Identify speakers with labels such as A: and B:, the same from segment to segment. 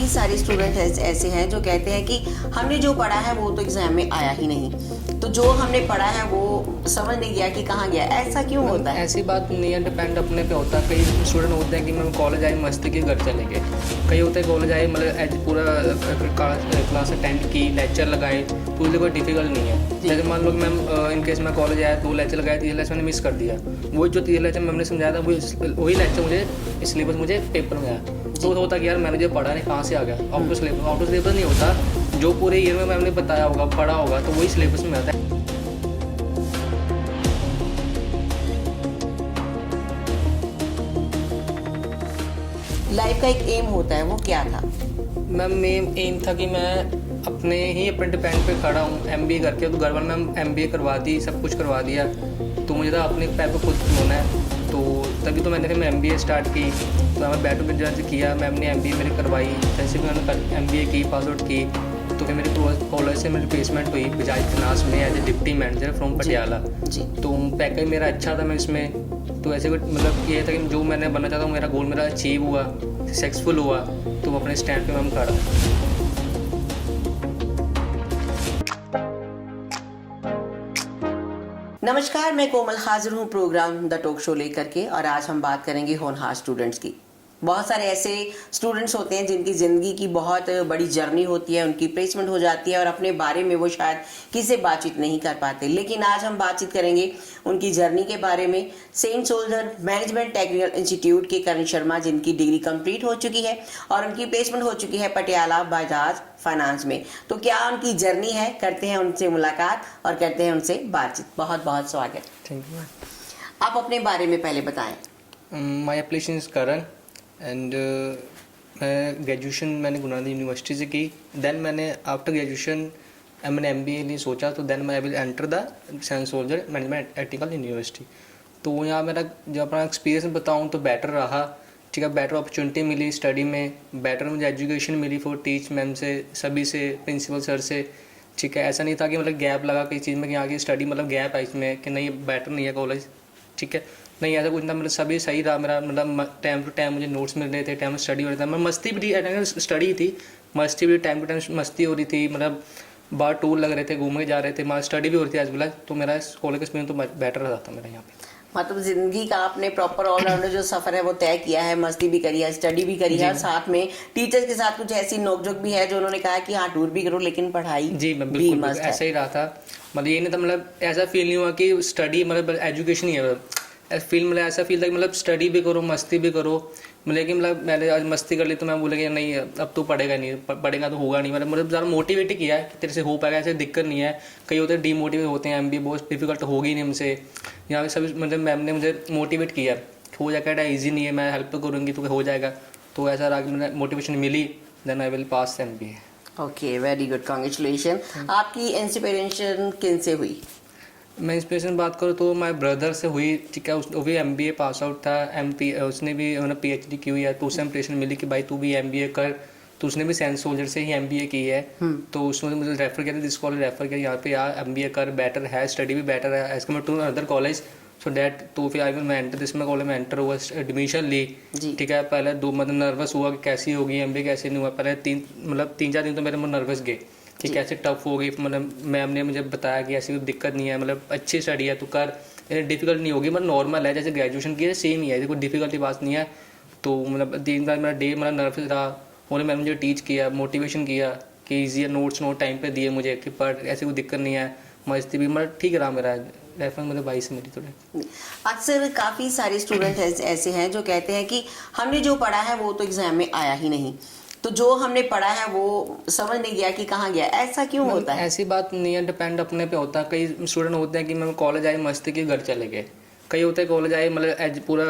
A: काफ़ी सारे स्टूडेंट ऐसे हैं जो कहते हैं कि हमने जो पढ़ा है वो तो एग्जाम में आया ही नहीं, तो जो हमने पढ़ा है वो समझ नहीं गया कि कहाँ गया। ऐसा क्यों होता है?
B: ऐसी बात नहीं है, डिपेंड अपने पे होता है। कई स्टूडेंट होते हैं कि मैं कॉलेज आए मस्ती के घर चले गए, कई होते हैं कॉलेज आए मतलब एज पूरा क्लास अटेंड की, लेक्चर लगाए तो उससे कोई डिफिकल्ट नहीं है। जैसे मान लो कि मैम इन केस मैं कॉलेज आया 2 लेक्चर लगाए, 3 लेक्चर मैंने मिस कर दिया, वही जो 3 लेक्चर मैम ने समझाया था वही लेक्चर मुझे सिलेबस मुझे पेपर में आया, तो होता कि यार मैंने जो पढ़ा नहीं कहाँ से आ गया, आउट ऑफ सिलेबस नहीं होता। जो पूरे ईयर में मैम ने बताया होगा पढ़ा होगा तो वही सिलेबस में आता है।
A: लाइफ का एक एम होता है, वो क्या था?
B: मैम मेन एम था कि मैं अपने डिपेंड पे खड़ा हूँ। एमबीए करके तो घर वाले मैम एमबीए करवा दी, सब कुछ करवा दिया, तो मुझे था अपने पैर पे खुद होना है, तो तभी तो मैंने फिर एमबीए स्टार्ट की। तो मैं बैटू के जैसे किया, मैम ने एमबीए मेरी करवाई, जैसे भी मैंने एमबीए की, पास आउट की, तो फिर मेरी कॉलेज से मेरी प्लेसमेंट हुई बजाज फिनांस में as a deputy manager from Patiala. तो पैकेज मेरा अच्छा था मैं इसमें, तो ऐसे मतलब ये था कि जो मैंने बनना चाहता हूँ मेरा गोल मेरा अचीव हुआ, सक्सेसफुल हुआ, तो अपने स्टैंड पे मैम खड़ा।
A: नमस्कार, मैं कोमल हाजिर हूँ प्रोग्राम द टॉक शो लेकर के, और आज हम बात करेंगे होनहार स्टूडेंट्स की। बहुत सारे ऐसे स्टूडेंट्स होते हैं जिनकी ज़िंदगी की बहुत बड़ी जर्नी होती है, उनकी प्लेसमेंट हो जाती है और अपने बारे में वो शायद किसी से बातचीत नहीं कर पाते, लेकिन आज हम बातचीत करेंगे उनकी जर्नी के बारे में। Saint soldier management technical institute के करण शर्मा, जिनकी डिग्री कंप्लीट हो चुकी है और उनकी प्लेसमेंट हो चुकी है पटियाला बजाज फाइनेंस में। तो क्या उनकी जर्नी है, करते हैं उनसे मुलाकात और करते हैं उनसे बातचीत। बहुत बहुत स्वागत।
B: Thank you.
A: आप अपने बारे में पहले बताएं।
B: My application is Karan and मैं ग्रेजुएशन मैंने गुरु नानक यूनिवर्सिटी से की। देन मैंने आफ्टर ग्रेजुएशन मैंने एमबीए लिए सोचा, तो देन मैं will enter the saint soldier management technical university. तो यहाँ मेरा जब अपना एक्सपीरियंस बताऊँ तो बेटर रहा, ठीक है। बेटर अपॉर्चुनिटी मिली स्टडी में, बेटर मुझे एजुकेशन मिली फॉर टीच मैम से, सभी से, प्रिंसिपल सर से, ठीक है। ऐसा नहीं था कि मतलब गैप लगा किसी चीज़ में कि यहाँ की स्टडी मतलब गैप है इसमें कि नहीं बेटर नहीं है कॉलेज, ठीक है, नहीं ऐसा कुछ ना। मतलब सभी सही रहा मेरा, मतलब टाइम टू टाइम मुझे नोट्स मिल रहे थे, टाइम स्टडी हो रहा था। मैं मस्ती भी स्टडी थी, मस्ती भी टाइम टू टाइम मस्ती हो रही थी, मतलब बाहर टूर लग रहे थे, घूमने जा रहे थे, हमारा स्टडी भी हो रही थी एज वेल। तो मेरा कॉलेज का एक्सपीरियंस तो बेटर रहा था मेरा यहाँ पे।
A: मतलब जिंदगी का आपने प्रॉपर ऑलराउंडर जो सफर है वो तय किया है, मस्ती भी करी है, स्टडी भी करी है, और साथ में टीचर्स के साथ कुछ ऐसी नोकझोंक भी है जो उन्होंने कहा कि हाँ टूर भी करो लेकिन पढ़ाई
B: जी मैम बिल्कुल ऐसा ही रहा था। मतलब ये नहीं था, मतलब ऐसा फील नहीं हुआ कि स्टडी मतलब एजुकेशन ही है, फील मतलब ऐसा फील था कि मतलब स्टडी भी करो मस्ती भी करो। लेकिन मतलब मैंने आज मस्ती कर ली तो मैं बोलेगा नहीं अब तो पढ़ेगा नहीं, पढ़ेगा तो होगा नहीं। मतलब ज़्यादा मोटिवेट किया है कि तेरे से हो पाएगा, ऐसे दिक्कत नहीं है। कई होते हैं डीमोटिवेट होते हैं, एमबीए बहुत डिफिकल्ट होगी नहीं हमसे। यहाँ पे सभी मतलब मैम ने मुझे मोटिवेट किया कि हो जाएगा, ईजी नहीं है, मैं हेल्प तो करूँगी तो हो जाएगा। तो ऐसा रहा कि मुझे मोटिवेशन मिली, then I will pass MBA.
A: Okay, very good, congratulation. आपकी इंस्पिरेशन किन से हुई?
B: मैं इंस्पिरेशन बात करूँ तो माय ब्रदर से हुई, ठीक है। वो भी एमबीए पास आउट था, उसने भी पीएचडी की हुई है, तो उससे इंस्पिरेशन मिली कि भाई तू भी एमबीए कर। तो उसने भी सेंट सोल्जर से ही एमबीए की है, तो उसने मुझे रेफर किया, जिस कॉलेज रेफर किया यहाँ पे यार एमबीए कर, बेटर है, स्टडी भी बेटर है as compare to other college, so that. तो फिर आई मैं एंटर इसमें कॉलेज में एंटर हुआ, एडमिशन ली, ठीक है। पहले मतलब नर्वस हुआ कि कैसी होगी एमबीए, कैसे नहीं हुआ। पहले 3-4 दिन तो मेरे में नर्वस गए कि कैसे टफ होगी। मतलब मैम ने मुझे बताया कि ऐसी कोई दिक्कत नहीं है, मतलब अच्छी स्टडी है, तो कर, डिफिकल्ट नहीं होगी, मतलब नॉर्मल है, जैसे ग्रेजुएशन की है सेम ही है, कोई डिफिकल्टी बात नहीं है। तो मतलब 3 बार मेरा डे मतलब नर्वस रहा, उन्होंने मैम मुझे टीच किया, मोटिवेशन किया कि ईजी नोट्स टाइम पे दिए मुझे कि पढ़, ऐसी कोई दिक्कत नहीं है, मस्ती भी, मतलब ठीक रहा मेरा रेफरेंस मुझे 22 से मेरी थोड़ी।
A: अक्सर काफ़ी सारे स्टूडेंट ऐसे हैं जो कहते हैं कि हमने जो पढ़ा है वो तो एग्जाम में आया ही नहीं, तो जो हमने पढ़ा है वो समझ नहीं गया कि कहाँ गया। ऐसा क्यों होता है?
B: ऐसी बात नहीं है, डिपेंड अपने पे होता है। कई स्टूडेंट होते हैं कि मैं कॉलेज आए मस्ती के घर चले गए, कई होते हैं कॉलेज आए मतलब एज पूरा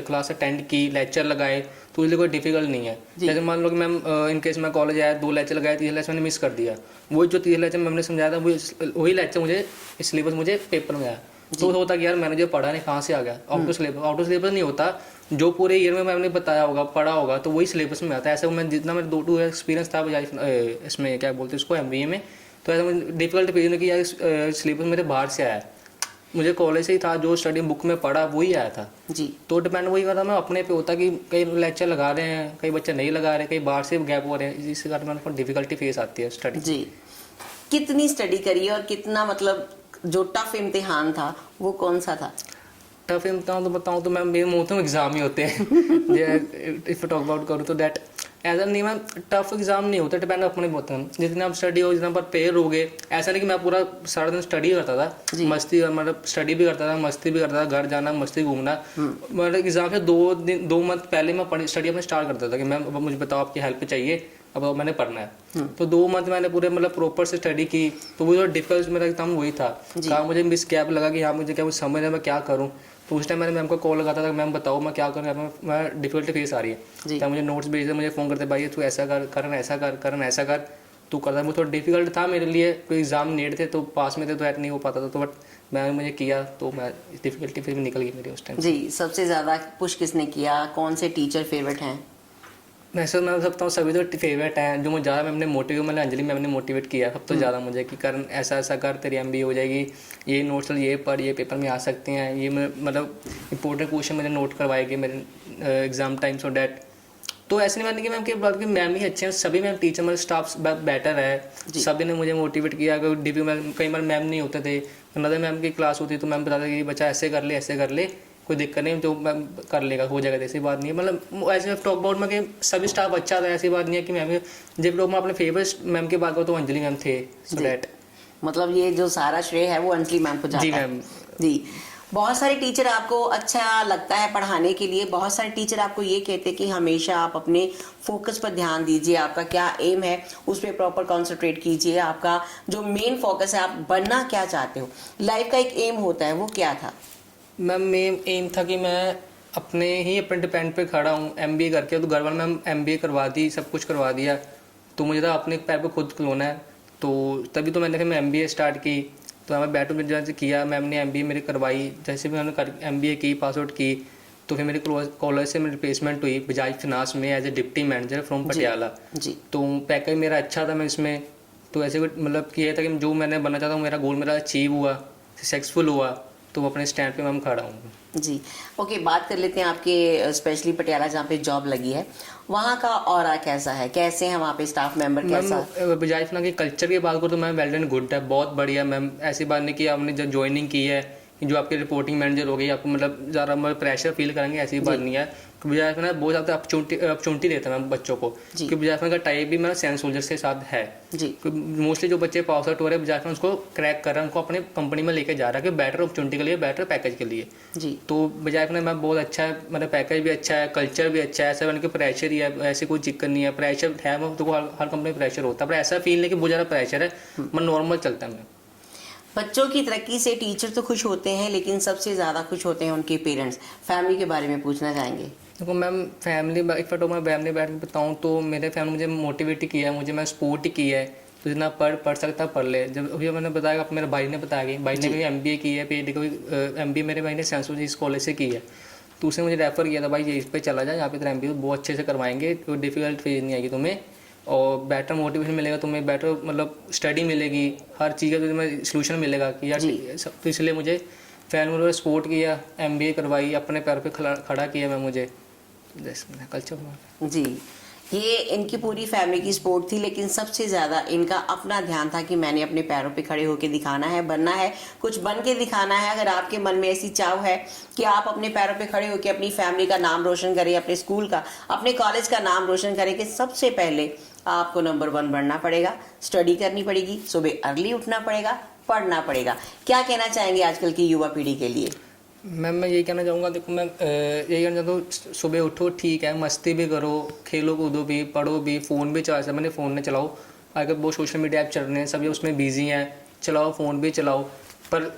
B: क्लास अटेंड की, लेक्चर लगाए, तो इसलिए कोई डिफिकल्ट नहीं है। जैसे मान लो कि मैम इन केस मैं कॉलेज आया 2 लेक्चर लगाए, 3 लेक्चर मैंने मिस कर दिया, वही जो 3 लेक्चर मैम ने समझाया था वही लेक्चर मुझे सिलेबस मुझे पेपर में आया, तो होता कि यार मैंने जो पढ़ा नहीं कहाँ से आ गया, आउट ऑफ सिलेबस नहीं होता। जो पूरे ईयर में मैंने बताया होगा पढ़ा होगा तो वही सिलेबस में आता है। ऐसा मैं जितना मेरा 2 एक्सपीरियंस था इसमें क्या बोलते हैं इसको एमबीए में, तो ऐसा मुझे डिफिकल्ट फील कि यार सिलेबस मेरे बाहर से आया है, मुझे कॉलेज से ही था, जो स्टडी बुक में पढ़ा वही आया था।
A: जी
B: तो डिपेंड वही करता, मैं अपने पे होता कि कई लेक्चर लगा रहे हैं, कई बच्चे नहीं लगा रहे, कई बाहर से गैप हो रहे हैं, जिसके कारण मेरे को डिफिकल्टी फेस आती है स्टडी।
A: जी। कितनी स्टडी करी और कितना, मतलब जो टफ इम्तिहान था वो कौन सा था?
B: टफ इम्तिहान तो बताऊँ तो मैम मेरे मुँह तो एग्ज़ाम ही होते हैं। इफ़ टॉक अबाउट करूँ तो दैट ऐसा नहीं मैम, टफ एग्जाम नहीं होता, डिपेंड अपने पे होता है। जितना आप स्टडी हो, जितना पर पेयर हो गए, ऐसा नहीं कि मैं पूरा सारा दिन स्टडी करता था, मस्ती मतलब स्टडी भी करता था, मस्ती भी करता था, घर जाना मस्ती घूमना। मतलब एग्जाम से 2 मंथ पहले मैं स्टडी अपने स्टार्ट करता था कि मैम अब मुझे बताओ आपकी हेल्प चाहिए, अब मैंने पढ़ना है। तो 2 मंथ मैंने पूरे मतलब प्रॉपर से स्टडी की। तो वो जो डिफिकल्ट मेरा एग्जाम वही था, कहाँ मुझे मिस गैप लगा कि हाँ मुझे क्या कुछ समझ है, मैं क्या करूँ। तो उस टाइम मैंने मैम को कॉल लगाता था, मैम बताओ मैं क्या करूँ, मैं डिफिकल्टी फेस आ रही है। तब मुझे नोट्स भेजते, मुझे फ़ोन करते, भाई तू ऐसा कर, करन ऐसा कर, करन ऐसा कर, तू करता। वो थोड़ा डिफिकल्ट था मेरे लिए, कोई एग्जाम नीड थे तो पास में थे तो ऐड नहीं हो पाता था, तो बट मैंने मुझे किया तो मैं डिफिकल्टी फिर निकल गई मेरी उस टाइम।
A: जी, सबसे ज़्यादा पुश किसने किया? कौन से टीचर फेवरेट हैं?
B: वैसे मैं सकता हूँ सभी तो फेवरेट हैं, जो मुझे ज़्यादा मैम ने मोटिवेट, मतलब अंजलि मैम ने मोटिवेट किया सब तो ज़्यादा मुझे कि करन ऐसा ऐसा कर, तेरी MBA हो जाएगी, ये नोट्स ये पढ़, ये पेपर में आ सकते हैं, ये मतलब इंपॉर्टेंट क्वेश्चन मुझे नोट करवाएगी मेरे एग्जाम टाइम, सो डैट। तो ऐसे नहीं मानने की मैम के बाद मैम ही अच्छे हैं, सभी मैम टीचर मतलब स्टाफ बेटर है, सभी ने मुझे मोटिवेट किया। अगर कई बार मैम नहीं होते थे, नदर मैम की क्लास होती तो मैम बताते कि बच्चा ऐसे कर ले, कोई दिक्कत नहीं, जो मैम कर लेगा, हो जाएगा, ऐसी बात नहीं है। मतलब ऐसे टॉक अबाउट में कि सभी स्टाफ अच्छा था, ऐसी बात नहीं है कि मैम, जब लोग मैं अपने फेवरेट मैम की बात करूँ तो अंजलि मैम थे, सो डैट।
A: मतलब ये जो सारा श्रेय है वो अंजलि मैम को जाता
B: जी
A: है।
B: मैम।
A: जी। बहुत सारे टीचर आपको अच्छा लगता है पढ़ाने के लिए, बहुत सारे टीचर आपको ये कहते हैं कि हमेशा आप अपने फोकस पर ध्यान दीजिए, आपका क्या एम है उस पर प्रॉपर कॉन्सेंट्रेट कीजिए, आपका जो मेन फोकस है, आप बनना क्या चाहते हो, लाइफ का एक एम होता है, वो क्या था?
B: मैम मेन एम था कि मैं अपने डिपेंड पे खड़ा हूँ, MBA करके। तो घर वाले मैम MBA करवा दी, सब कुछ करवा दिया, तो मुझे तो अपने पैर पे खुद खलोना है। तो तभी तो मैंने फिर मैं MBA स्टार्ट की। तो मैं बैटू में जैसे किया, मैम ने MBA मेरी करवाई, जैसे भी मैंने MBA की, पास आउट की, तो फिर मेरी कॉलेज से मेरी रिप्लेसमेंट हुई बजाज फिनांस में as a deputy manager from Patiala.
A: जी।
B: तो पैकेज मेरा अच्छा था मैं इसमें, तो ऐसे मतलब कि ये था कि जो मैंने बनना चाहता हूँ, मेरा गोल मेरा अचीव हुआ, सक्सेसफुल हुआ, तो अपने स्टैंड पे मैं खड़ा हूँ।
A: जी। ओके, बात कर लेते हैं आपके स्पेशली पटियाला जहाँ पे जॉब लगी है, वहाँ का ऑरा कैसा है, कैसे हैं वहाँ पे स्टाफ मेंबर, कैसा?
B: मैम बजाज फिनांस की कल्चर की बात करूँ तो मैम वेल एंड गुड है, बहुत बढ़िया मैम। ऐसी बात नहीं कि आपने जब ज्वाइनिंग की है कि जो आपके रिपोर्टिंग मैनेजर हो गई, आपको मतलब ज़्यादा मतलब प्रेशर फील करेंगे, ऐसी बात नहीं है। बजाज फिनांस बहुत ज़्यादा अपॉर्चुनिटी देता है मैम बच्चों को, क्योंकि बजाज फिनांस का टाइप भी मेरा सेंट सोल्जर्स के साथ है।
A: जी।
B: मोस्टली जो बच्चे पास आउट हो रहे हैं, बजाज फिनांस उसको क्रैक कर रहे हैं, उनको अपने कंपनी में लेके जा रहा है कि बेटर अपॉर्चुनिटी के लिए, बेटर पैकेज के लिए।
A: जी।
B: तो बजाज फिनांस मैम बहुत अच्छा है, मतलब पैकेज भी अच्छा है, कल्चर भी अच्छा है, ऐसा मैंने कि प्रेशर ही है, ऐसे कोई दिक्कत नहीं है। प्रेशर है वो तो हर कंपनी प्रेशर होता है, पर ऐसा फील नहीं कि बहुत ज़्यादा प्रेशर है, मैं नॉर्मल चलता है। मैं
A: बच्चों की तरक्की से टीचर तो खुश होते हैं, लेकिन सबसे ज़्यादा खुश होते हैं उनके पेरेंट्स। फैमिली के बारे में पूछना चाहेंगे?
B: देखो मैम, फैमिली मैं फैमिली बैठ के बताऊँ तो मेरे फैमिली मुझे मोटिवेट ही किया है, मुझे मैं सपोर्ट ही किया है, तो जितना पढ़ सकता पढ़ ले। जब अभी मैंने बताया, मेरे भाई ने बताया कि भाई ने भी MBA की है, PhD का भी MBA मेरे भाई ने सेंट जोसेफ कॉलेज से की है, तो उसने मुझे रेफ़र किया था, भाई ये इस पर चला जाए, यहाँ पे तेरा MBA बहुत अच्छे से करवाएंगे, कोई डिफिकल्ट फेज नहीं आएगी तुम्हें, और बेटर मोटिवेशन मिलेगा तुम्हें, बेटर मतलब स्टडी मिलेगी, हर चीज़ का तुम्हें सोल्यूशन मिलेगा कि यार सब। तो इसलिए मुझे फैमिली ने सपोर्ट किया, MBA करवाई, अपने पैर पे खड़ा किया मैं मुझे कल्चर।
A: जी, ये इनकी पूरी फैमिली की सपोर्ट थी, लेकिन सबसे ज़्यादा इनका अपना ध्यान था कि मैंने अपने पैरों पे खड़े होकर दिखाना है, बनना है, कुछ बन के दिखाना है। अगर आपके मन में ऐसी चाव है कि आप अपने पैरों पे खड़े होकर अपनी फैमिली का नाम रोशन करें, अपने स्कूल का, अपने कॉलेज का नाम रोशन करें, कि सबसे पहले आपको नंबर 1 बनना पड़ेगा, स्टडी करनी पड़ेगी, सुबह अर्ली उठना पड़ेगा, पढ़ना पड़ेगा। क्या कहना चाहेंगे आजकल की युवा पीढ़ी के लिए?
B: मैम मैं यही कहना चाहूँगा, देखो मैं यही कहना चाहता हूँ, सुबह उठो ठीक है, मस्ती भी करो, खेलो कूदो भी, पढ़ो भी, फ़ोन भी चला, मैंने फ़ोन में चलाओ, अगर बहुत सोशल मीडिया ऐप चल रहे हैं, सभी उसमें बिजी हैं, चलाओ फ़ोन भी चलाओ, पर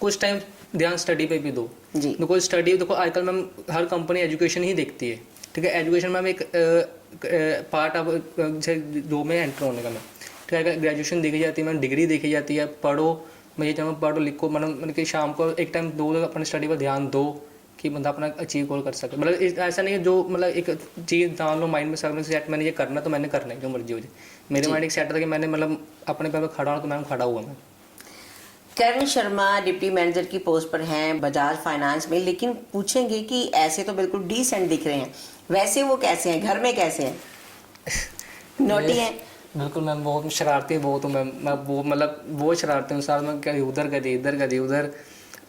B: कुछ टाइम ध्यान स्टडी पे भी दो।
A: जी।
B: देखो स्टडी, देखो आजकल मैम हर कंपनी एजुकेशन ही देखती है, ठीक है। एजुकेशन मैम एक पार्ट ऑफ जो में एंटर होने का, मैं ठीक है, ग्रेजुएशन देखी जाती है मैम, डिग्री देखी जाती है, पढ़ो, मैं ये चाहूँगा पढ़ो लिखो, मतलब कि शाम को एक टाइम दो, अपने स्टडी पर ध्यान दो कि बंदा अपना अचीव गोल कर सके। मतलब ऐसा नहीं है जो मतलब एक चीज़ जान लो माइंड में सब सेट, मैंने ये करना तो मैंने करना है, जो मर्जी हो जाए। मेरे माइंड एक सेट था कि मैंने मतलब अपने पैर पर खड़ा हूँ, तो मैं खड़ा हुआ। मैं
A: करण शर्मा डिप्टी मैनेजर की पोस्ट पर हैं बजाज फाइनेंस में, लेकिन पूछेंगे कि ऐसे तो बिल्कुल डिसेंट दिख रहे हैं, वैसे वो कैसे हैं, घर में कैसे हैं? नोटी हैं?
B: बिल्कुल मैम, बहुत शरारती बहुत हूँ मैम। मैं वो मतलब वो शरारती हूँ साथ में, कभी उधर कभी इधर कभी उधर।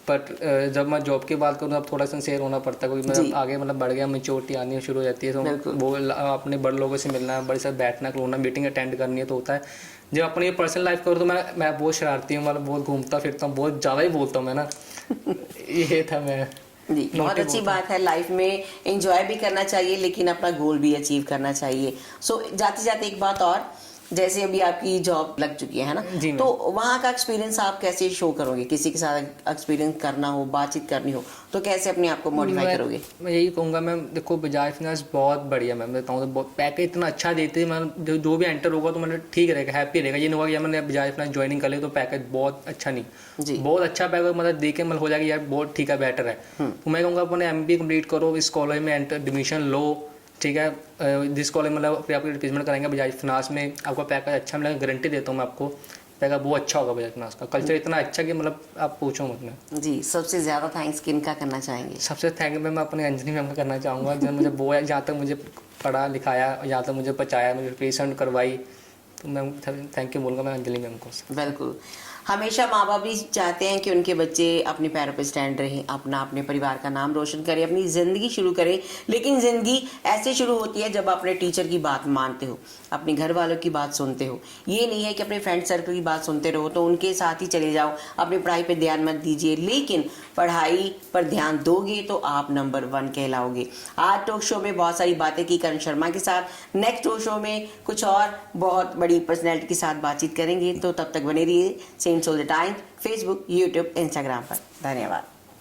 B: बट जब मैं जॉब की बात करूँ, अब थोड़ा सिंसियर होना पड़ता है, क्योंकि
A: जी।
B: मतलब आगे मतलब बढ़ गया, मैच्योरिटी आनी शुरू हो जाती है,
A: बिल्कुल।
B: तो वो अपने बड़े लोगों से मिलना है, बड़े साथ बैठना, खलोना, मीटिंग अटेंड करनी है, तो होता है। जब अपनी पर्सनल लाइफ करूँ तो मैं बहुत शरारती हूँ, मतलब बहुत घूमता फिरता हूँ, बहुत ज़्यादा ही बोलता हूँ मैं ना। ये था मैं।
A: जी, बहुत
B: नोटी
A: अच्छी
B: बहुत
A: बात है। लाइफ में एंजॉय भी करना चाहिए, लेकिन अपना गोल भी अचीव करना चाहिए। सो जाते जाते एक बात और, जैसे अभी आपकी जॉब लग चुकी है ना,
B: जी मैम।
A: तो वहाँ का एक्सपीरियंस आप कैसे शो करोगे? किसी के साथ एक्सपीरियंस करना हो, बातचीत करनी हो, तो कैसे अपने आप को मॉडिफाई करोगे?
B: मैं यही कहूँगा मैम, देखो बजाज फाइनेंस बहुत बढ़िया मैम, मैं बताऊँ तो बहुत पैकेज इतना अच्छा देते हैं मैम, जो भी एंटर होगा तो मतलब ठीक रहेगा, हैप्पी रहेगा। ये नहीं होगा कि यार मैंने बजाज फाइनेंस ज्वाइनिंग कर लिया तो पैकेज बहुत अच्छा नहीं,
A: जी।
B: बहुत अच्छा पैकेज मतलब देखे मतलब हो जाएगा यार बहुत ठीक है, बेटर है। तो मैं कहूँगा अपने MBA कंप्लीट करो, इस कॉलेज में एंटर एडमिशन लो, ठीक है। जिस कॉलेज मतलब फिर आपकी रिप्लेसमेंट कराएंगे बजाज फाइनेंस में, आपको पैकेज अच्छा मिलेगा, गारंटी देता हूँ मैं आपको। पैकेज बहुत अच्छा होगा बजाज फाइनेंस का, कल्चर इतना अच्छा कि मतलब आप पूछो मत में।
A: जी, सबसे ज़्यादा थैंक्स किनका करना चाहेंगे?
B: सबसे थैंक मैं अपने अंजलि मैम का करना चाहूँगा, जिन्होंने मुझे वो है, जहाँ तक मुझे पढ़ा लिखाया, जहाँ तक मुझे बचाया, मुझे पेशेंट करवाई, तो मैं थैंक यू बोलूँगा मैं अंजलि मैम को।
A: बिल्कुल। हमेशा माँ बाप भी चाहते हैं कि उनके बच्चे अपने पैरों पे स्टैंड रहें, अपने परिवार का नाम रोशन करें, अपनी ज़िंदगी शुरू करें। लेकिन ज़िंदगी ऐसे शुरू होती है जब आप अपने टीचर की बात मानते हो, अपने घर वालों की बात सुनते हो। ये नहीं है कि अपने फ्रेंड सर्कल की बात सुनते रहो तो उनके साथ ही चले जाओ, अपनी पढ़ाई पे ध्यान मत दीजिए। लेकिन पढ़ाई पर ध्यान दोगे तो आप नंबर 1 कहलाओगे। आज टॉक शो में बहुत सारी बातें की करण शर्मा के साथ। नेक्स्ट टॉक शो में कुछ और बहुत बड़ी पर्सनैलिटी के साथ बातचीत करेंगे, तो तब तक बने रहिए सेम सोल द टाइम, फेसबुक, यूट्यूब, इंस्टाग्राम पर। धन्यवाद।